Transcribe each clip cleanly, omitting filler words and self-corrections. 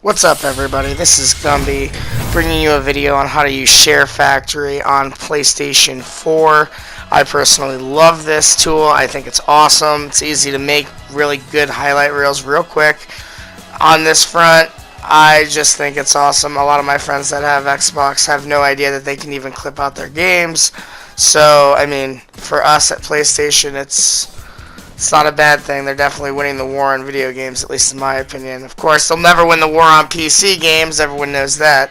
What's up, everybody? This is GumBee bringing you a video on how to use ShareFactory on PlayStation 4. I personally love this tool. I think it's awesome. It's easy to make really good highlight reels real quick. On this front, I just think it's awesome. A lot of my friends that have Xbox have no idea that they can even clip out their games. So, I mean, for us at PlayStation, it's not a bad thing. They're definitely winning the war on video games, at least in my opinion. Of course, they'll never win the war on PC games. Everyone knows that.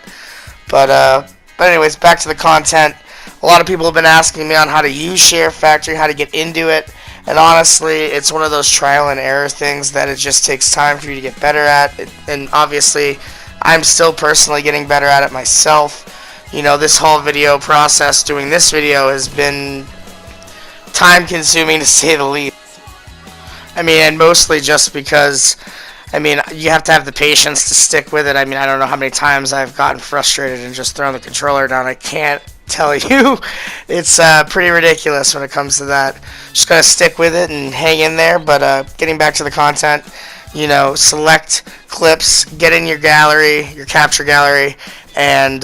But anyways, back to the content. A lot of people have been asking me on how to use ShareFactory, how to get into it. And honestly, it's one of those trial and error things that it just takes time for you to get better at. And obviously, I'm still personally getting better at it myself. You know, this whole video process, doing this video, has been time-consuming to say the least. I mean, and mostly just because, I mean, you have to have the patience to stick with it. I mean, I don't know how many times I've gotten frustrated and just thrown the controller down. I can't tell you. It's pretty ridiculous when it comes to that. Just gotta stick with it and hang in there. But getting back to the content, you know, select clips, get in your gallery, your capture gallery, and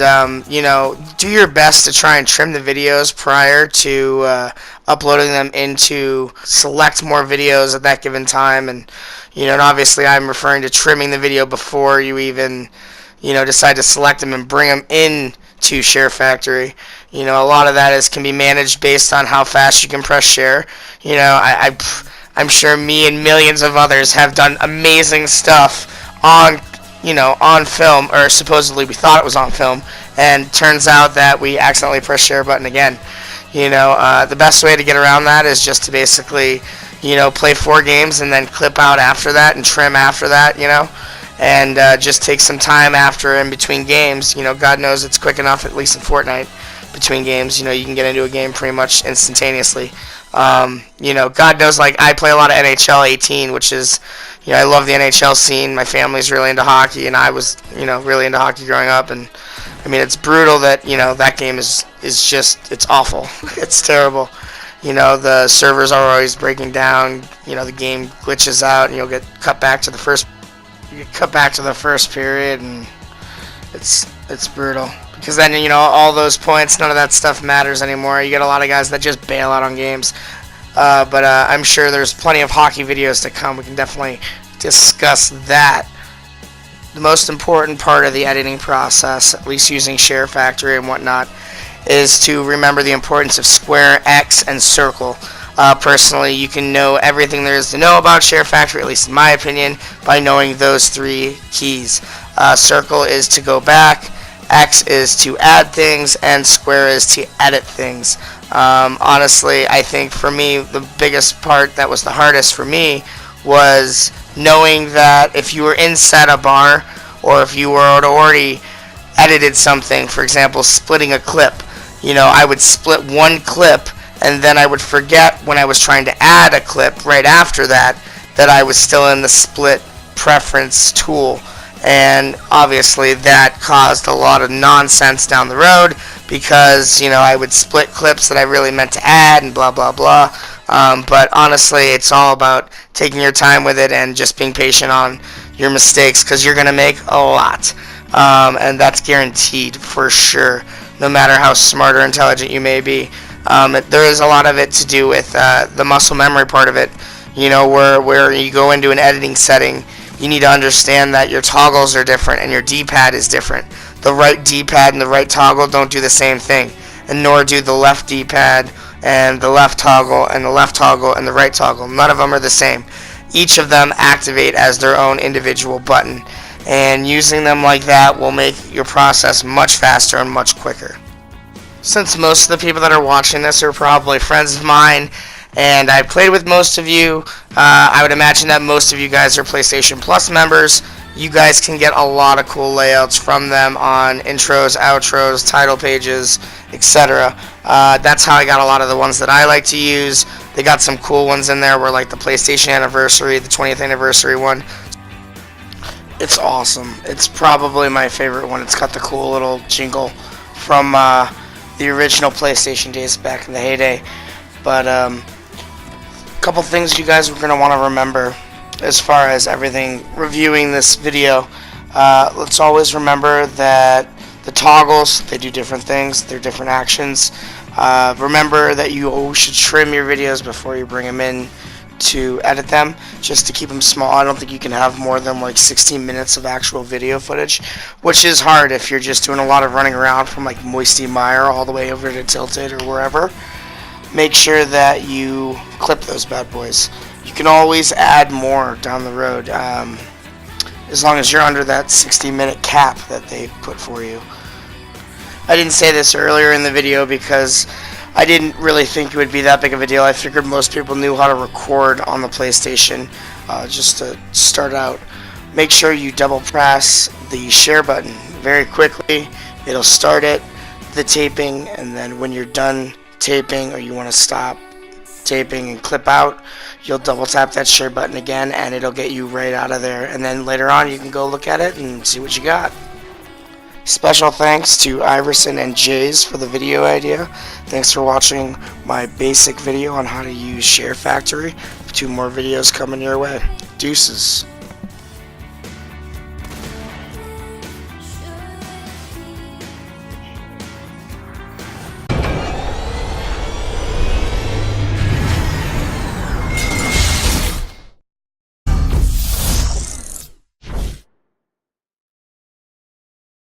you know, do your best to try and trim the videos prior to uploading them into select more videos at that given time. And you know, and obviously I'm referring to trimming the video before you even, you know, decide to select them and bring them in to ShareFactory. You know, a lot of that can be managed based on how fast you can press share. You know, I'm sure me and millions of others have done amazing stuff on, you know, on film, or supposedly we thought it was on film, and turns out that we accidentally pressed share button again. You know, the best way to get around that is just to basically, you know, play 4 games and then clip out after that and trim after that, you know, and just take some time after in between games. You know, God knows it's quick enough, at least in Fortnite, between games. You know, you can get into a game pretty much instantaneously. You know, God knows, like, I play a lot of NHL 18, which is, you know, I love the NHL scene. My family's really into hockey, and I was, you know, really into hockey growing up. And I mean, it's brutal that, you know, that game is just, it's awful. It's terrible. You know, the servers are always breaking down. You know, the game glitches out, and you'll get cut back to the first period, and it's brutal. Because then, you know, all those points, none of that stuff matters anymore. You get a lot of guys that just bail out on games. But I'm sure there's plenty of hockey videos to come. We can definitely discuss that. The most important part of the editing process, at least using ShareFactory and whatnot, is to remember the importance of square, X, and circle. Personally, you can know everything there is to know about ShareFactory, at least in my opinion, by knowing those 3 keys. Circle is to go back, X is to add things, and square is to edit things. Honestly, I think for me, the biggest part that was the hardest for me was knowing that if you were inside a bar, or if you were already edited something, for example, splitting a clip, you know, I would split one clip, and then I would forget when I was trying to add a clip right after that I was still in the split preference tool. And obviously that caused a lot of nonsense down the road, because, you know, I would split clips that I really meant to add and blah blah blah. But honestly, it's all about taking your time with it and just being patient on your mistakes, because you're gonna make a lot, and that's guaranteed for sure, no matter how smart or intelligent you may be. There is a lot of it to do with the muscle memory part of it. You know, where you go into an editing setting, you need to understand that your toggles are different and your D-pad is different. The right D-pad and the right toggle don't do the same thing, and nor do the left D-pad and the left toggle and the left toggle and the right toggle. None of them are the same. Each of them activate as their own individual button, and using them like that will make your process much faster and much quicker. Since most of the people that are watching this are probably friends of mine, and I played with most of you, I would imagine that most of you guys are PlayStation Plus members. You guys can get a lot of cool layouts from them on intros, outros, title pages, etc. That's how I got a lot of the ones that I like to use. They got some cool ones in there, where like the PlayStation Anniversary, the 20th Anniversary one. It's awesome. It's probably my favorite one. It's got the cool little jingle from the original PlayStation days back in the heyday. But couple things you guys are going to want to remember as far as everything reviewing this video. Let's always remember that the toggles, they do different things, they're different actions. Remember that you should trim your videos before you bring them in to edit them, just to keep them small. I don't think you can have more than like 16 minutes of actual video footage, which is hard if you're just doing a lot of running around from like Moisty Mire all the way over to Tilted or wherever. Make sure that you clip those bad boys. You can always add more down the road, as long as you're under that 60-minute cap that they put for you. I didn't say this earlier in the video because I didn't really think it would be that big of a deal. I figured most people knew how to record on the PlayStation. Just to start out, make sure you double press the share button very quickly. It'll start the taping, and then when you're done taping or you want to stop taping and clip out, you'll double tap that share button again and it'll get you right out of there, and then later on you can go look at it and see what you got. Special thanks to Iverson and Jays for the video idea. Thanks for watching my basic video on how to use ShareFactory. 2 more videos coming your way. Deuces.